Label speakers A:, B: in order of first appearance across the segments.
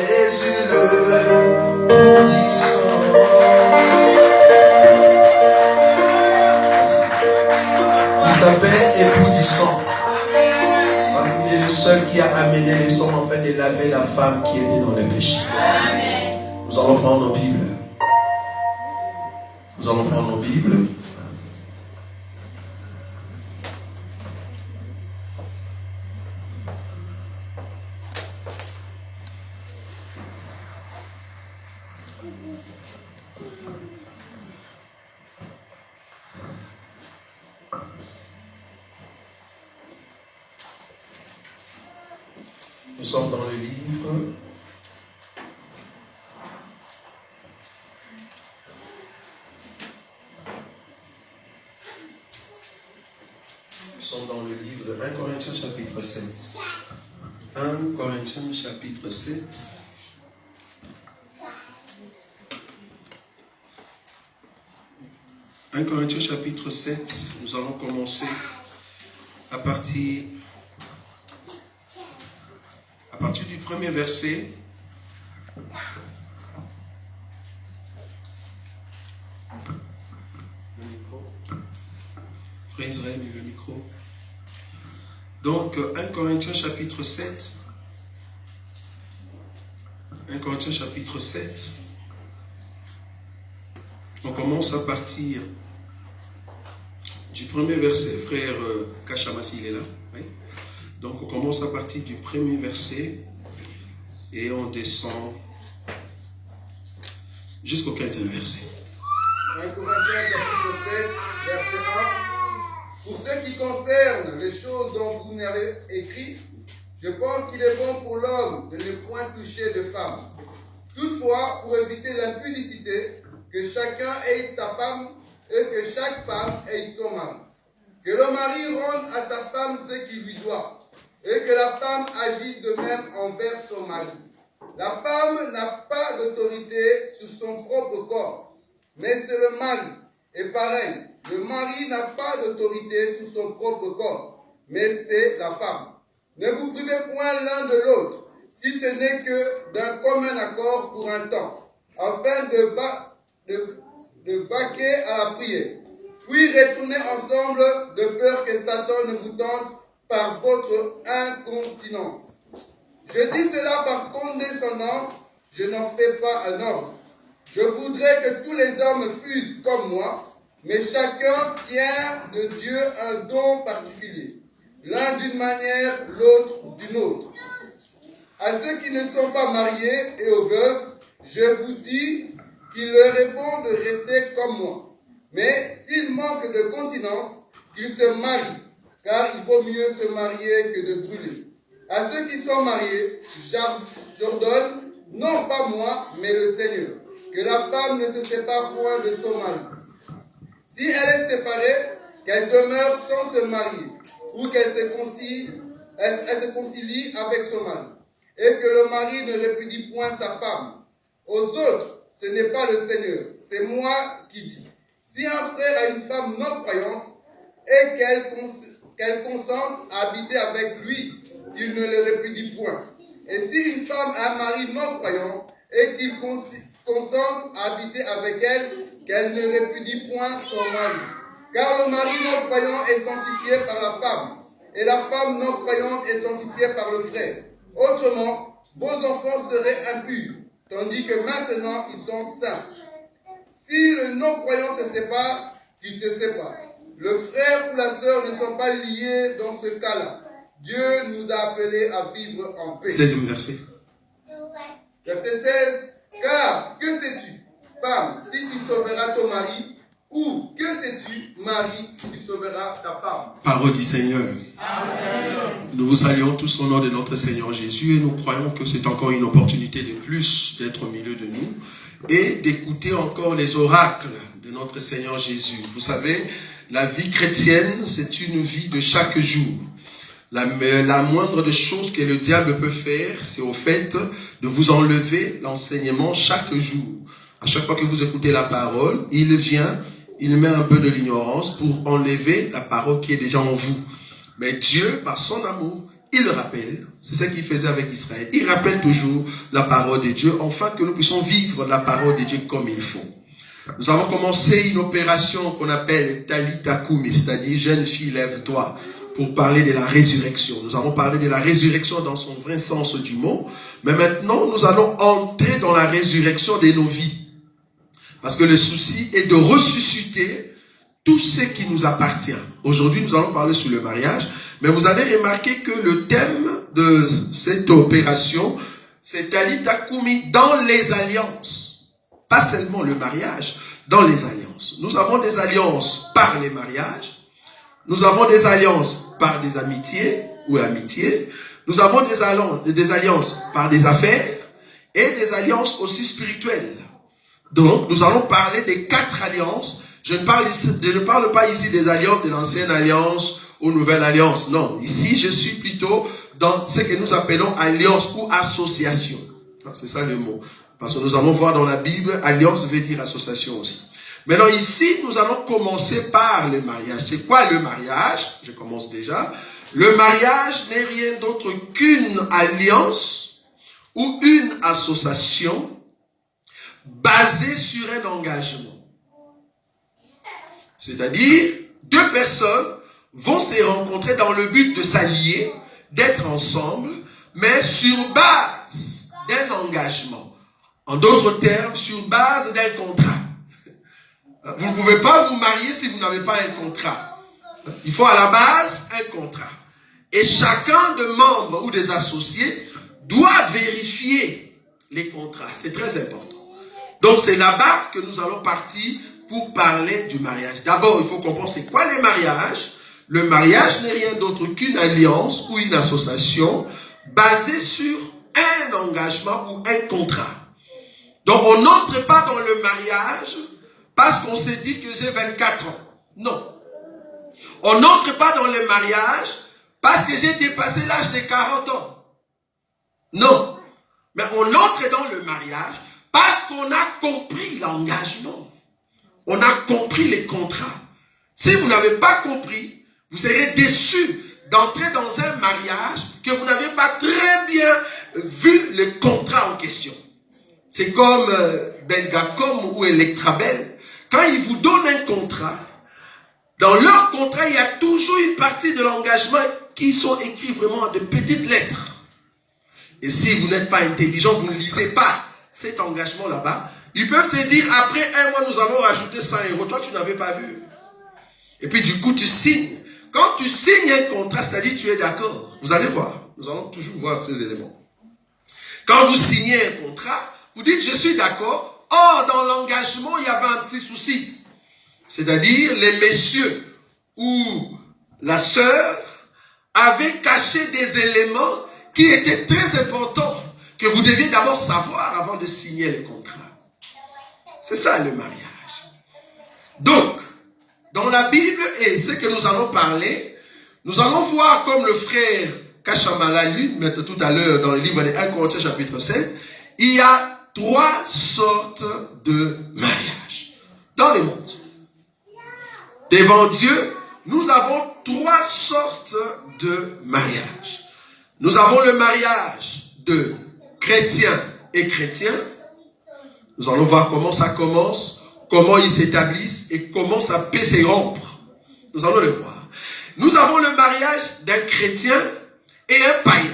A: Jésus le puissant. Il s'appelle époux du sang. Parce qu'il est le seul qui a amené les sangs afin de laver la femme qui était dans le péché. Nous allons prendre nos Bibles. Nous allons prendre nos Bibles. Nous sommes dans le livre de 1 Corinthiens chapitre 7. 1 Corinthiens chapitre 7. Un Corinthiens chapitre 7, nous allons commencer à partir du premier verset. Le micro. Frère Israël, le micro. Donc, 1 Corinthiens chapitre 7. 1 Corinthiens chapitre 7. On commence à partir du premier verset. Frère Kachamassi, il est là. Oui. Donc, on commence à partir du premier verset et on descend jusqu'au 15e verset.
B: 1 Corinthiens chapitre 7, verset 1. Pour ce qui concerne les choses dont vous m'avez écrit, je pense qu'il est bon pour l'homme de ne point toucher de femme. Toutefois, pour éviter l'impudicité, que chacun ait sa femme et que chaque femme ait son mari. Que le mari rende à sa femme ce qui lui doit, et que la femme agisse de même envers son mari. La femme n'a pas d'autorité sur son propre corps, mais c'est le mari. Et pareil, le mari n'a pas d'autorité sur son propre corps, mais c'est la femme. Ne vous privez point l'un de l'autre, si ce n'est que d'un commun accord pour un temps, afin de vaquer à la prière. Puis retournez ensemble de peur que Satan ne vous tente par votre incontinence. Je dis cela par condescendance, je n'en fais pas un ordre. Je voudrais que tous les hommes fussent comme moi, mais chacun tient de Dieu un don particulier, l'un d'une manière, l'autre d'une autre. À ceux qui ne sont pas mariés et aux veuves, je vous dis qu'il leur est bon de rester comme moi. Mais s'ils manquent de continence, qu'ils se marient, car il vaut mieux se marier que de brûler. À ceux qui sont mariés, j'ordonne, non pas moi, mais le Seigneur, que la femme ne se sépare point de son mari. Si elle est séparée, qu'elle demeure sans se marier, ou qu'elle se concilie avec son mari, et que le mari ne répudie point sa femme. Aux autres, ce n'est pas le Seigneur, c'est moi qui dis. Si un frère a une femme non croyante, et qu'elle consente à habiter avec lui, qu'il ne le répudie point. Et si une femme a un mari non croyant, et qu'il consente à habiter avec elle, qu'elle ne répudie point son mari. Car le mari non croyant est sanctifié par la femme, et la femme non croyante est sanctifiée par le frère. Autrement, vos enfants seraient impurs, tandis que maintenant ils sont saints. Si le non-croyant se sépare, qu'il se sépare. Le frère ou la sœur ne sont pas liés dans ce cas-là. Dieu nous a appelés à vivre en paix.
A: 16e verset.
B: Verset 16. Car, que sais-tu, femme, si tu sauveras ton mari, ou que sais-tu, mari, si tu sauveras ta femme?
A: Parole du Seigneur.
B: Amen.
A: Nous vous saluons tous au nom de notre Seigneur Jésus et nous croyons que c'est encore une opportunité de plus d'être au milieu de nous et d'écouter encore les oracles de notre Seigneur Jésus. Vous savez, la vie chrétienne, c'est une vie de chaque jour. La moindre des choses que le diable peut faire, c'est au fait de vous enlever l'enseignement chaque jour. À chaque fois que vous écoutez la parole, il vient, il met un peu de l'ignorance pour enlever la parole qui est déjà en vous. Mais Dieu, par son amour, il rappelle, C'est ce qu'il faisait avec Israël. Il rappelle toujours la parole de Dieu, afin que nous puissions vivre la parole de Dieu comme il faut. Nous avons commencé une opération qu'on appelle Talitha Kumi, c'est-à-dire jeune fille, lève-toi, pour parler de la résurrection. Nous avons parlé de la résurrection dans son vrai sens du mot, mais maintenant nous allons entrer dans la résurrection de nos vies. Parce que le souci est de ressusciter tout ce qui nous appartient. Aujourd'hui, nous allons parler sur le mariage, mais vous allez remarquer que le thème de cette opération, c'est Talitha Kumi dans les alliances. Pas seulement le mariage, dans les alliances. Nous avons des alliances par les mariages. Nous avons des alliances par des amitiés ou l'amitié. Nous avons des alliances par des affaires et des alliances aussi spirituelles. Donc, nous allons parler des 4 alliances. Je ne parle pas ici des alliances de l'ancienne alliance ou nouvelle alliance. Non, ici, je suis plutôt dans ce que nous appelons alliance ou association. C'est ça le mot. Parce que nous allons voir dans la Bible, alliance veut dire association aussi. Maintenant, ici, nous allons commencer par le mariage. C'est quoi le mariage? Je commence déjà. Le mariage n'est rien d'autre qu'une alliance ou une association basée sur un engagement. C'est-à-dire, 2 personnes vont se rencontrer dans le but de s'allier, d'être ensemble, mais sur base d'un engagement. En d'autres termes, sur base d'un contrat. Vous ne pouvez pas vous marier si vous n'avez pas un contrat. Il faut à la base un contrat. Et chacun des membres ou des associés doit vérifier les contrats. C'est très important. Donc c'est là-bas que nous allons partir pour parler du mariage. D'abord, il faut comprendre c'est quoi les mariages. Le mariage n'est rien d'autre qu'une alliance ou une association basée sur un engagement ou un contrat. Donc on n'entre pas dans le mariage parce qu'on s'est dit que j'ai 24 ans. Non. On n'entre pas dans le mariage parce que j'ai dépassé l'âge de 40 ans. Non. Mais on entre dans le mariage parce qu'on a compris l'engagement. On a compris les contrats. Si vous n'avez pas compris, vous serez déçus d'entrer dans un mariage que vous n'avez pas très bien vu le contrat en question. C'est comme Belgacom ou Electrabel. Quand ils vous donnent un contrat, dans leur contrat, il y a toujours une partie de l'engagement qui sont écrits vraiment de petites lettres. Et si vous n'êtes pas intelligent, vous ne lisez pas cet engagement là-bas, ils peuvent te dire, après 1 mois, nous allons rajouter 100 €. Toi, tu n'avais pas vu. Et puis, du coup, tu signes. Quand tu signes un contrat, c'est-à-dire tu es d'accord. Vous allez voir. Nous allons toujours voir ces éléments. Quand vous signez un contrat, vous dites, je suis d'accord. Or, dans l'engagement, il y avait un petit souci. C'est-à-dire, les messieurs ou la sœur avaient caché des éléments qui étaient très importants, que vous deviez d'abord savoir avant de signer le contrat. C'est ça le mariage. Donc, dans la Bible, et ce que nous allons parler, nous allons voir comme le frère Kachamala lui, tout à l'heure dans le livre de 1 Corinthiens chapitre 7, il y a 3 sortes de mariage dans le monde. Devant Dieu, nous avons 3 sortes de mariage. Nous avons le mariage de chrétiens et chrétiens. Nous allons voir comment ça commence, comment ils s'établissent et comment ça peut se rompre. Nous allons le voir. Nous avons le mariage d'un chrétien et un païen.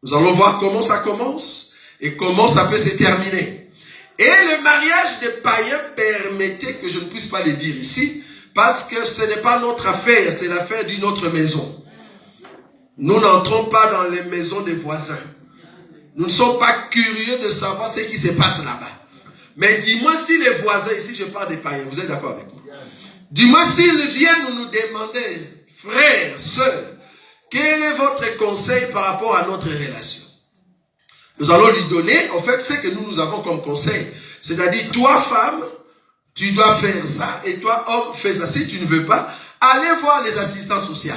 A: Nous allons voir comment ça commence et comment ça peut se terminer. Et le mariage des païens, permettez que je ne puisse pas le dire ici, parce que ce n'est pas notre affaire, c'est l'affaire d'une autre maison. Nous n'entrons pas dans les maisons des voisins. Nous ne sommes pas curieux de savoir ce qui se passe là-bas. Mais dis-moi si les voisins, ici je parle des païens, vous êtes d'accord avec moi? Dis-moi s'ils viennent nous demander, frères, sœurs, quel est votre conseil par rapport à notre relation? Nous allons lui donner, en fait, ce que nous avons comme conseil. C'est-à-dire, toi, femme, tu dois faire ça, et toi, homme, fais ça. Si tu ne veux pas, allez voir les assistants sociaux.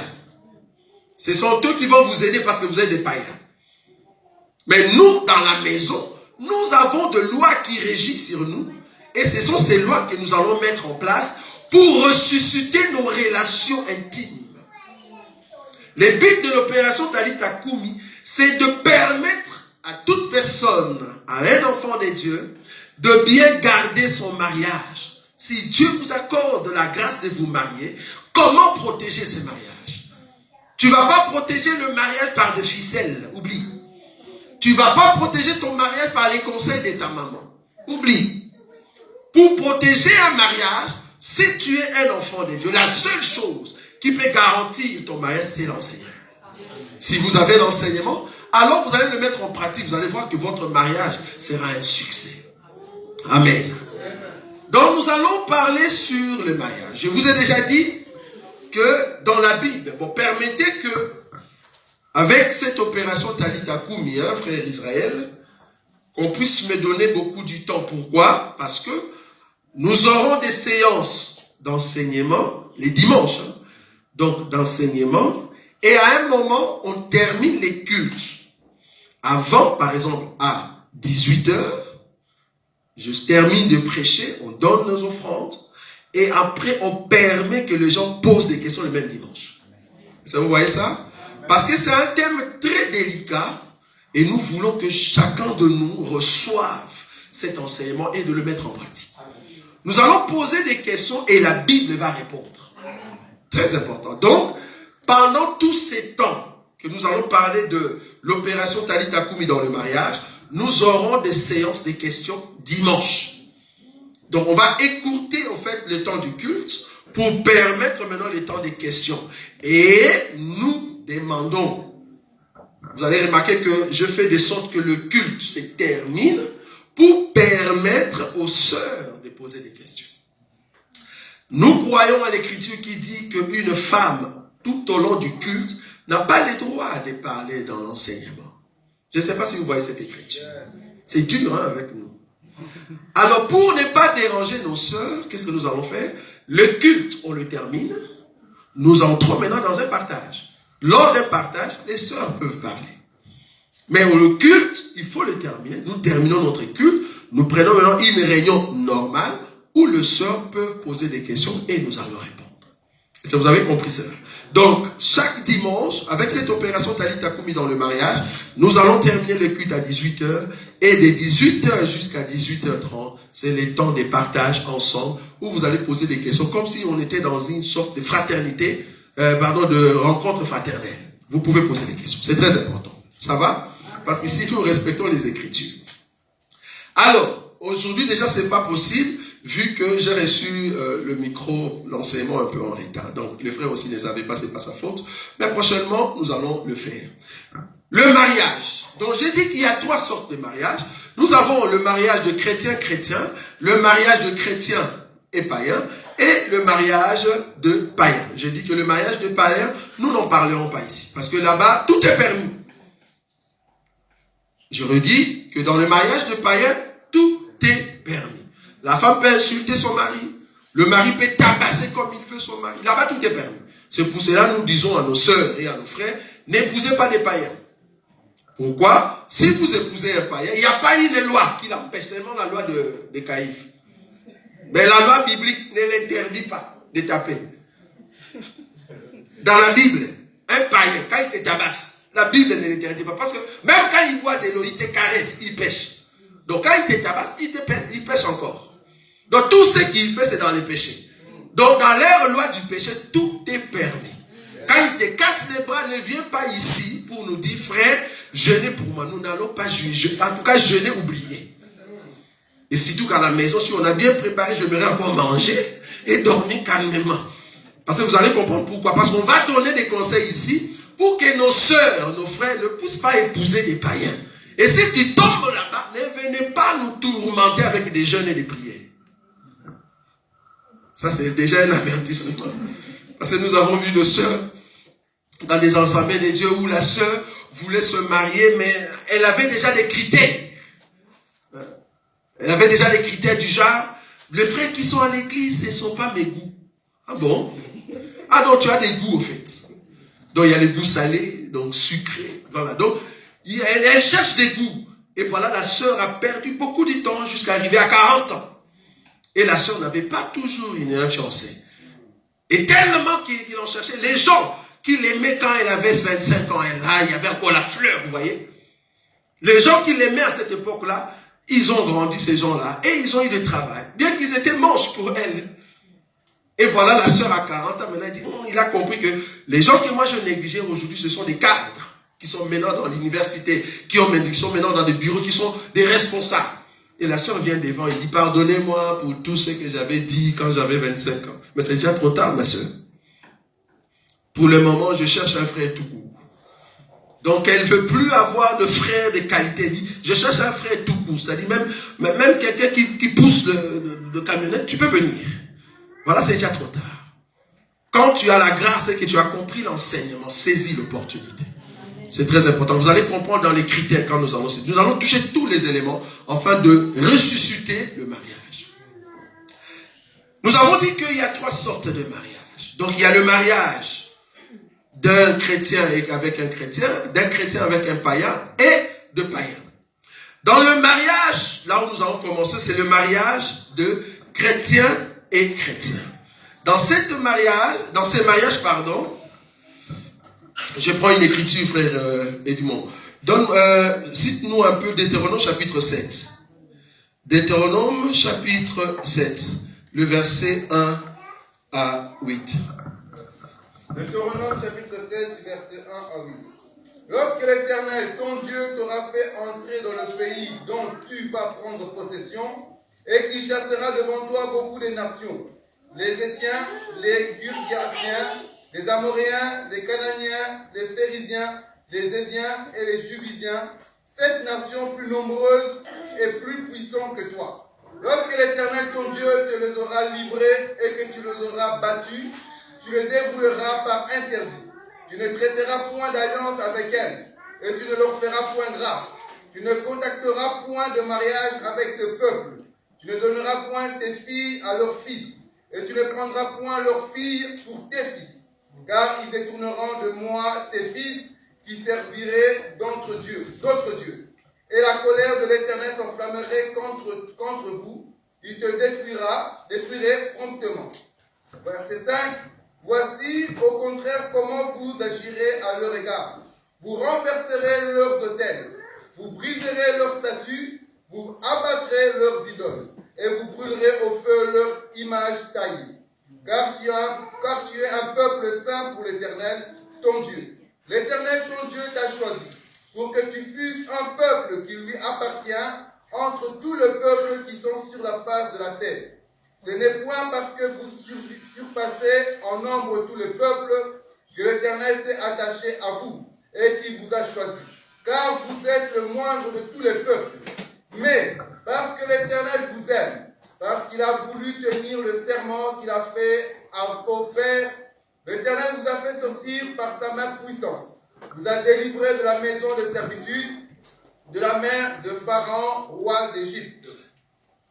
A: Ce sont eux qui vont vous aider parce que vous êtes des païens. Mais nous, dans la maison, nous avons des lois qui régissent sur nous. Et ce sont ces lois que nous allons mettre en place pour ressusciter nos relations intimes. Le but de l'opération Talitha Kumi, c'est de permettre à toute personne, à un enfant de Dieu, de bien garder son mariage. Si Dieu vous accorde la grâce de vous marier, comment protéger ce mariage? Tu ne vas pas protéger le mariage par des ficelles, oublie. Tu ne vas pas protéger ton mariage par les conseils de ta maman, oublie. Pour protéger un mariage, si tu es un enfant de Dieu, la seule chose qui peut garantir ton mariage, c'est l'enseignement. Si vous avez l'enseignement, alors vous allez le mettre en pratique. Vous allez voir que votre mariage sera un succès. Amen. Donc nous allons parler sur le mariage. Je vous ai déjà dit que dans la Bible, bon, permettez que, avec cette opération Talita Koumi, frère Israël, qu'on puisse me donner beaucoup du temps. Pourquoi? Parce que nous aurons des séances d'enseignement les dimanches. Donc d'enseignement. Et à un moment, on termine les cultes. Avant, par exemple, à 18h, je termine de prêcher, on donne nos offrandes. Et après, on permet que les gens posent des questions le même dimanche. Ça, vous voyez ça? Parce que c'est un thème très délicat. Et nous voulons que chacun de nous reçoive cet enseignement et de le mettre en pratique. Nous allons poser des questions et la Bible va répondre. Très important. Donc, pendant tous ces temps que nous allons parler de l'opération Talita Koumi dans le mariage, nous aurons des séances de questions dimanche. Donc, on va écourter en fait le temps du culte pour permettre maintenant le temps des questions. Et nous demandons, vous allez remarquer que je fais de sorte que le culte se termine pour permettre aux sœurs de poser des questions. Nous croyons à l'écriture qui dit qu'une femme, tout au long du culte, n'a pas le droit de parler dans l'enseignement. Je ne sais pas si vous voyez cette écriture. C'est dur avec nous. Alors, pour ne pas déranger nos sœurs, qu'est-ce que nous allons faire? Le culte, on le termine. Nous entrons maintenant dans un partage. Lors d'un partage, les sœurs peuvent parler. Mais le culte, il faut le terminer. Nous terminons notre culte. Nous prenons maintenant une réunion normale où les sœurs peuvent poser des questions et nous allons répondre. Et vous avez compris cela. Donc, chaque dimanche, avec cette opération Talita Koumi dans le mariage, nous allons terminer le culte à 18h. Et de 18h jusqu'à 18h30, c'est le temps de partage ensemble où vous allez poser des questions comme si on était dans une sorte de fraternité, de rencontre fraternelle. Vous pouvez poser des questions. C'est très important. Ça va? Parce qu'ici, nous respectons les Écritures. Alors, aujourd'hui, déjà, ce n'est pas possible vu que j'ai reçu le micro, l'enseignement un peu en retard. Donc, les frères aussi ne savaient pas, ce n'est pas sa faute. Mais prochainement, nous allons le faire. Le mariage. Donc, j'ai dit qu'il y a 3 sortes de mariages. Nous avons le mariage de chrétien-chrétien, le mariage de chrétien et païen, et le mariage de païen. J'ai dit que le mariage de païen, nous n'en parlerons pas ici. Parce que là-bas, tout est permis. Je redis que dans le mariage de païen, tout est permis. La femme peut insulter son mari. Le mari peut tabasser comme il veut son mari. Là-bas, tout est permis. C'est pour cela que nous disons à nos sœurs et à nos frères, n'épousez pas des païens. Pourquoi? Si vous épousez un païen, il n'y a pas eu de loi qui l'empêche, seulement la loi de Caïphe. Mais la loi biblique ne l'interdit pas de taper. Dans la Bible, un païen, quand il te tabasse, la Bible ne l'interdit pas. Parce que même quand il boit de l'eau, il te caresse, il pêche. Donc quand il te tabasse, il pêche encore. Donc tout ce qu'il fait, c'est dans les péchés. Donc dans leur loi du péché, tout est permis. Quand il te casse les bras, ne viens pas ici pour nous dire, frère, jeûnez pour moi. Nous n'allons pas juger. En tout cas, jeûner, oublier. Et surtout qu'à la maison, si on a bien préparé, j'aimerais encore manger et dormir calmement. Parce que vous allez comprendre pourquoi. Parce qu'on va donner des conseils ici pour que nos sœurs, nos frères ne puissent pas épouser des païens. Et si tu tombes là-bas, ne venez pas nous tourmenter avec des jeûnes et des prières. Ça, c'est déjà un avertissement. Parce que nous avons vu des sœurs dans des assemblées de Dieu où la sœur voulait se marier, mais elle avait déjà des critères. Elle avait déjà des critères du genre, les frères qui sont à l'église, ce ne sont pas mes goûts. Ah bon? Ah non, tu as des goûts au fait. Donc il y a les goûts salés, donc sucrés. Voilà. Donc elle cherche des goûts. Et voilà, la sœur a perdu beaucoup de temps jusqu'à arriver à 40 ans. Et la sœur n'avait pas toujours une fiancée. Et tellement qu'ils l'ont cherché, les gens, qui l'aimaient quand elle avait 25 ans, là, il y avait encore la fleur, vous voyez. Les gens qui l'aimaient à cette époque-là, ils ont grandi, ces gens-là, et ils ont eu du travail. Bien qu'ils étaient moches pour elle. Et voilà, la sœur à 40 ans, maintenant, il a compris que les gens que moi je négligeais aujourd'hui, ce sont des cadres qui sont maintenant dans l'université, qui sont maintenant dans des bureaux, qui sont des responsables. Et la sœur vient devant et dit, pardonnez-moi pour tout ce que j'avais dit quand j'avais 25 ans. Mais c'est déjà trop tard, ma sœur. Pour le moment, je cherche un frère tout court. Donc, elle ne veut plus avoir de frère de qualité. Elle dit, je cherche un frère tout court. C'est-à-dire même quelqu'un qui pousse le camionnette, tu peux venir. Voilà, c'est déjà trop tard. Quand tu as la grâce et que tu as compris l'enseignement, saisis l'opportunité. C'est très important. Vous allez comprendre dans les critères quand nous allons toucher tous les éléments afin de ressusciter le mariage. Nous avons dit qu'il y a 3 sortes de mariage. Donc, il y a le mariage d'un chrétien avec un chrétien, d'un chrétien avec un païen et de païens. Dans le mariage, là où nous allons commencer, c'est le mariage de chrétien et chrétien. Dans ces mariages, je prends une écriture, frère Edmond. Cite-nous un peu Deutéronome chapitre 7. Deutéronome chapitre 7, le verset 1 à 8.
B: Deutéronome chapitre 7, du verset 1 à 8. Lorsque l'Éternel, ton Dieu, t'aura fait entrer dans le pays dont tu vas prendre possession, et qui chassera devant toi beaucoup de nations, les Héthiens, les Girgasiens, les Amoréens, les Cananéens, les Phérésiens, les Éviens et les Jubisiens, 7 nations plus nombreuses et plus puissantes que toi. Lorsque l'Éternel, ton Dieu, te les aura livrés et que tu les auras battus, tu les dévoueras par interdit. Tu ne traiteras point d'alliance avec elles, et tu ne leur feras point grâce. Tu ne contacteras point de mariage avec ce peuple. Tu ne donneras point tes filles à leurs fils, et tu ne prendras point leurs filles pour tes fils, car ils détourneront de moi tes fils qui serviraient d'autres dieux. Et la colère de l'Éternel s'enflammerait contre vous, il te détruirait promptement. Verset 5. Voici au contraire comment vous agirez à leur égard. Vous renverserez leurs autels, vous briserez leurs statues, vous abattrez leurs idoles, et vous brûlerez au feu leurs images taillées. Car tu es un peuple saint pour l'Éternel, ton Dieu. L'Éternel, ton Dieu, t'a choisi, pour que tu fusses un peuple qui lui appartient entre tous les peuples qui sont sur la face de la terre. Ce n'est point parce que vous surpassez en nombre tous les peuples que l'Éternel s'est attaché à vous et qui vous a choisi. Car vous êtes le moindre de tous les peuples. Mais parce que l'Éternel vous aime, parce qu'il a voulu tenir le serment qu'il a fait à vos pères, l'Éternel vous a fait sortir par sa main puissante. Vous a délivré de la maison de servitude, de la main de Pharaon, roi d'Égypte.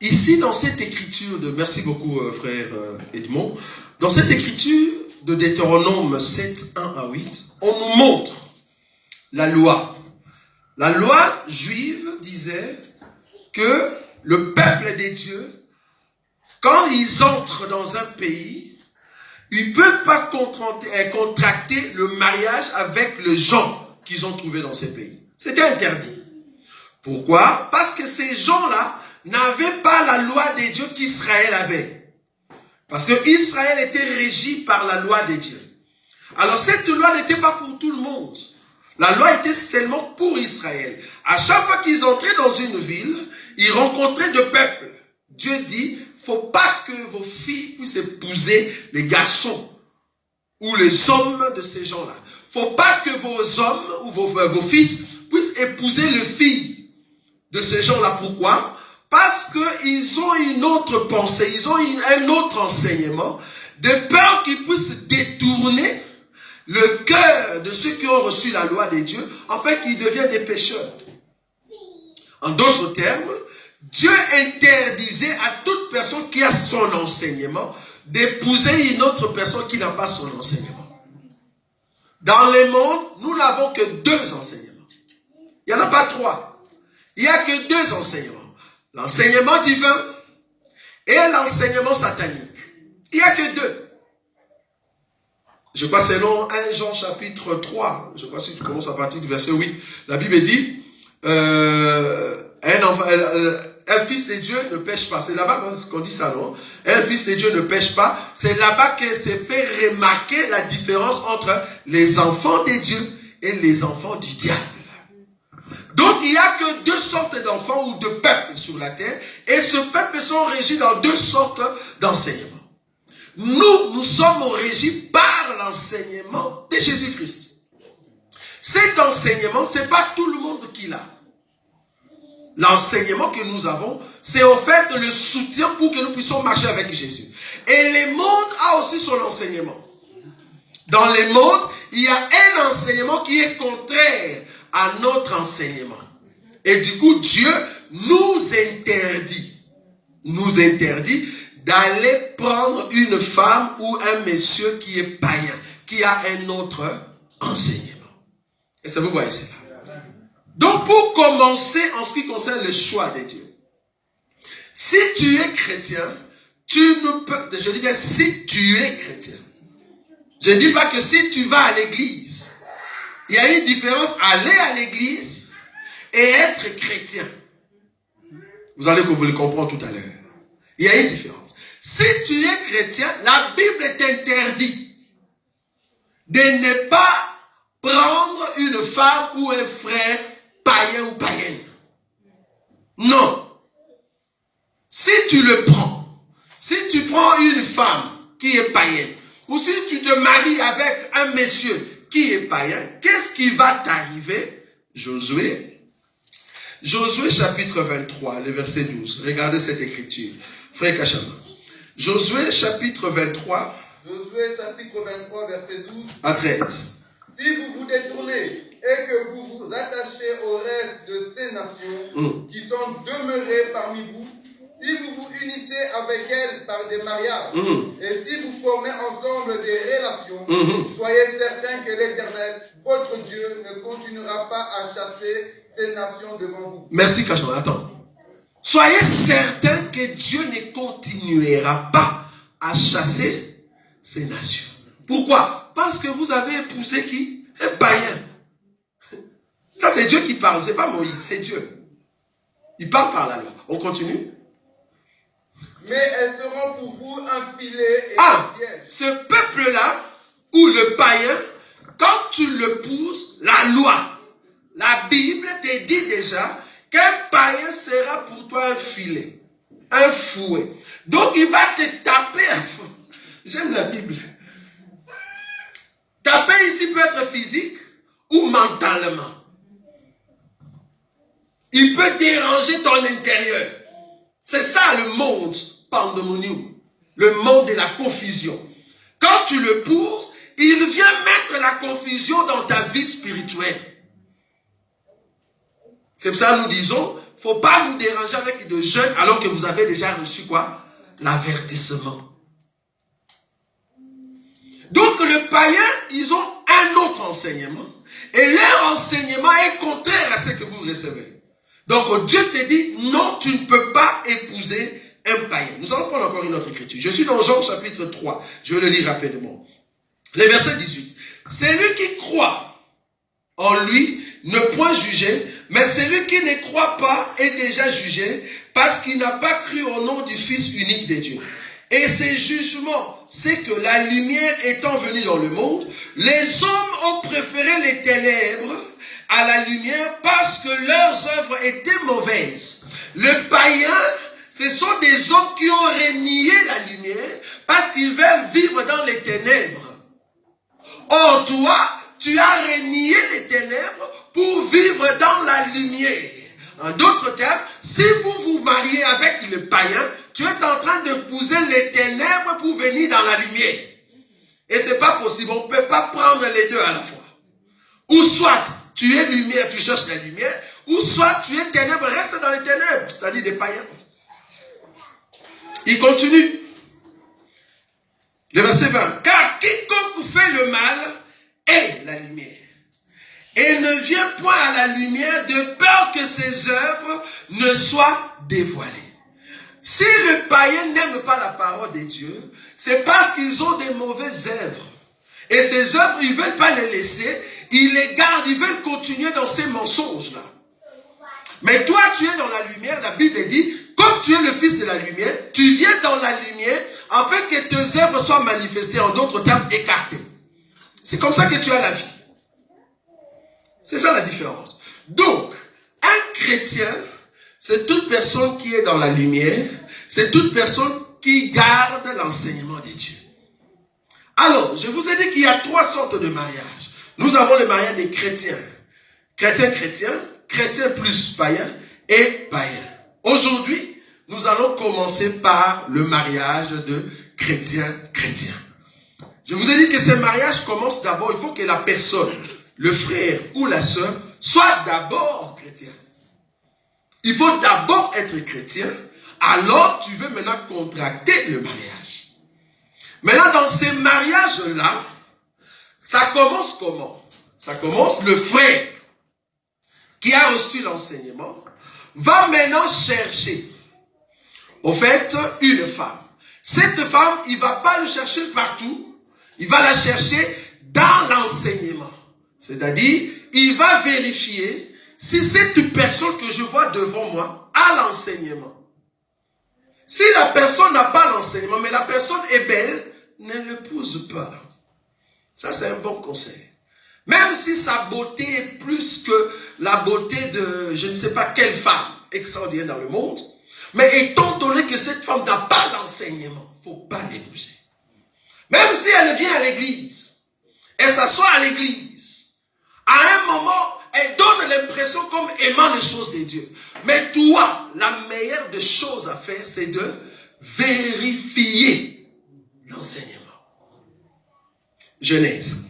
A: Ici, dans cette écriture merci beaucoup frère Edmond, dans cette écriture de Deutéronome 7, 1 à 8, on nous montre la loi. La loi juive disait que le peuple des dieux, quand ils entrent dans un pays, ils ne peuvent pas contracter le mariage avec les gens qu'ils ont trouvés dans ces pays. C'était interdit. Pourquoi? Parce que ces gens-là n'avaient pas la loi des dieux qu'Israël avait. Parce que Israël était régi par la loi des dieux. Alors cette loi n'était pas pour tout le monde. La loi était seulement pour Israël. À chaque fois qu'ils entraient dans une ville, ils rencontraient de peuples. Dieu dit, il ne faut pas que vos filles puissent épouser les garçons ou les hommes de ces gens-là. Il ne faut pas que vos hommes ou vos fils puissent épouser les filles de ces gens-là. Pourquoi? Parce qu'ils ont une autre pensée, ils ont un autre enseignement, de peur qu'ils puissent détourner le cœur de ceux qui ont reçu la loi des dieux, en fait, qu'ils deviennent des pécheurs. En d'autres termes, Dieu interdisait à toute personne qui a son enseignement d'épouser une autre personne qui n'a pas son enseignement. Dans le monde, nous n'avons que 2 enseignements. Il n'y en a pas 3. Il n'y a que 2 enseignements. L'enseignement divin et l'enseignement satanique. Il n'y a que 2. Je crois c'est selon 1 Jean chapitre 3, je crois si tu commences à partir du verset 8, la Bible dit, un fils de Dieu ne pêche pas. C'est là-bas qu'on dit ça, non? Un fils de Dieu ne pêche pas. C'est là-bas que s'est fait remarquer la différence entre les enfants de Dieu et les enfants du diable. Donc, il n'y a que deux sortes d'enfants ou de peuples sur la terre. Et ce peuple sont régis dans deux sortes d'enseignements. Nous sommes régis par l'enseignement de Jésus-Christ. Cet enseignement, ce n'est pas tout le monde qui l'a. L'enseignement que nous avons, c'est au fait le soutien pour que nous puissions marcher avec Jésus. Et le monde a aussi son enseignement. Dans le monde, il y a un enseignement qui est contraire à notre enseignement. Et du coup, Dieu nous interdit d'aller prendre une femme ou un monsieur qui est païen, qui a un autre enseignement. Et ça, vous voyez cela. Donc, pour commencer en ce qui concerne le choix de Dieu, si tu es chrétien, tu ne peux, je dis bien si tu es chrétien. Je ne dis pas que si tu vas à l'église. Il y a une différence, aller à l'église et être chrétien. Vous allez vous le comprendre tout à l'heure. Il y a une différence. Si tu es chrétien, la Bible t'interdit de ne pas prendre une femme ou un frère païen ou païenne. Non. Si tu le prends, si tu prends une femme qui est païenne, ou si tu te maries avec un monsieur qui est païen, qu'est-ce qui va t'arriver? Josué chapitre 23, le verset 12. Regardez cette écriture. Frère Kachama. Josué chapitre 23.
B: Josué chapitre 23, verset 12
A: à 13.
B: Si vous vous détournez et que vous vous attachez au reste de ces nations qui sont demeurées parmi vous, si vous vous unissez avec elles par des mariages, et si vous formez ensemble des relations, soyez certains que l'Éternel, votre Dieu, ne continuera pas à chasser ces nations devant vous.
A: Merci Kachama, attends. Soyez certains que Dieu ne continuera pas à chasser ces nations. Pourquoi? Parce que vous avez épousé qui? Un païen. Ça c'est Dieu qui parle, c'est pas Moïse, c'est Dieu. Il parle par la loi. On continue.
B: Mais elles seront pour vous un filet et un piège.
A: Ce peuple-là, ou le païen, quand tu le pousses, la loi, la Bible te dit déjà qu'un païen sera pour toi un filet, un fouet. Donc il va te taper à fond. J'aime la Bible. Taper ici peut être physique ou mentalement. Il peut déranger ton intérieur. C'est ça le monde pandemonium, le monde de la confusion. Quand tu le pousses, il vient mettre la confusion dans ta vie spirituelle. C'est pour ça que nous disons, il ne faut pas nous déranger avec de jeunes alors que vous avez déjà reçu quoi? L'avertissement. Donc le païen, ils ont un autre enseignement. Et leur enseignement est contraire à ce que vous recevez. Donc Dieu te dit, non, tu ne peux pas épouser un païen. Nous allons prendre encore une autre écriture. Je suis dans Jean chapitre 3. Je vais le lire rapidement. Le verset 18. Celui qui croit en lui ne point juger, mais celui qui ne croit pas est déjà jugé parce qu'il n'a pas cru au nom du Fils unique de Dieu. Et ces jugements, c'est que la lumière étant venue dans le monde, les hommes ont préféré les ténèbres à la lumière parce que leurs œuvres étaient mauvaises. Le païen, ce sont des hommes qui ont renié la lumière parce qu'ils veulent vivre dans les ténèbres. Or toi, tu as renié les ténèbres pour vivre dans la lumière. En d'autres termes, si vous vous mariez avec le païen, tu es en train d'épouser les ténèbres pour venir dans la lumière. Et ce n'est pas possible, on ne peut pas prendre les deux à la fois. Ou soit tu es lumière, tu cherches la lumière, ou soit tu es ténèbres, reste dans les ténèbres, c'est-à-dire des païens. Il continue. Le verset 20. Car quiconque fait le mal est la lumière. Et ne vient point à la lumière de peur que ses œuvres ne soient dévoilées. Si le païen n'aime pas la parole de Dieu, c'est parce qu'ils ont des mauvaises œuvres. Et ces œuvres, ils ne veulent pas les laisser. Ils les gardent, ils veulent continuer dans ces mensonges-là. Mais toi, tu es dans la lumière. La Bible dit, comme tu es le fils de la lumière, tu viens dans la lumière afin que tes œuvres soient manifestées, en d'autres termes, écartées. C'est comme ça que tu as la vie. C'est ça la différence. Donc, un chrétien, c'est toute personne qui est dans la lumière, c'est toute personne qui garde l'enseignement de Dieu. Alors, je vous ai dit qu'il y a 3 sortes de mariages. Nous avons le mariage des chrétiens. Chrétiens, chrétiens plus païens et païens. Aujourd'hui, nous allons commencer par le mariage de chrétiens. Je vous ai dit que ce mariage commence d'abord, il faut que la personne, le frère ou la sœur, soit d'abord chrétien. Il faut d'abord être chrétien, alors tu veux maintenant contracter le mariage. Maintenant, dans ces mariages-là, ça commence comment? Ça commence, le frère qui a reçu l'enseignement va maintenant chercher, au fait, une femme. Cette femme, il ne va pas le chercher partout, il va la chercher dans l'enseignement. C'est-à-dire, il va vérifier si cette personne que je vois devant moi a l'enseignement. Si la personne n'a pas l'enseignement, mais la personne est belle, ne l'épouse pas. Ça, c'est un bon conseil. Même si sa beauté est plus que la beauté de je ne sais pas quelle femme extraordinaire dans le monde, mais étant donné que cette femme n'a pas l'enseignement, il ne faut pas l'épouser. Même si elle vient à l'église, elle s'assoit à l'église, à un moment, elle donne l'impression comme aimant les choses de Dieu. Mais toi, la meilleure des choses à faire, c'est de vérifier l'enseignement. Genèse.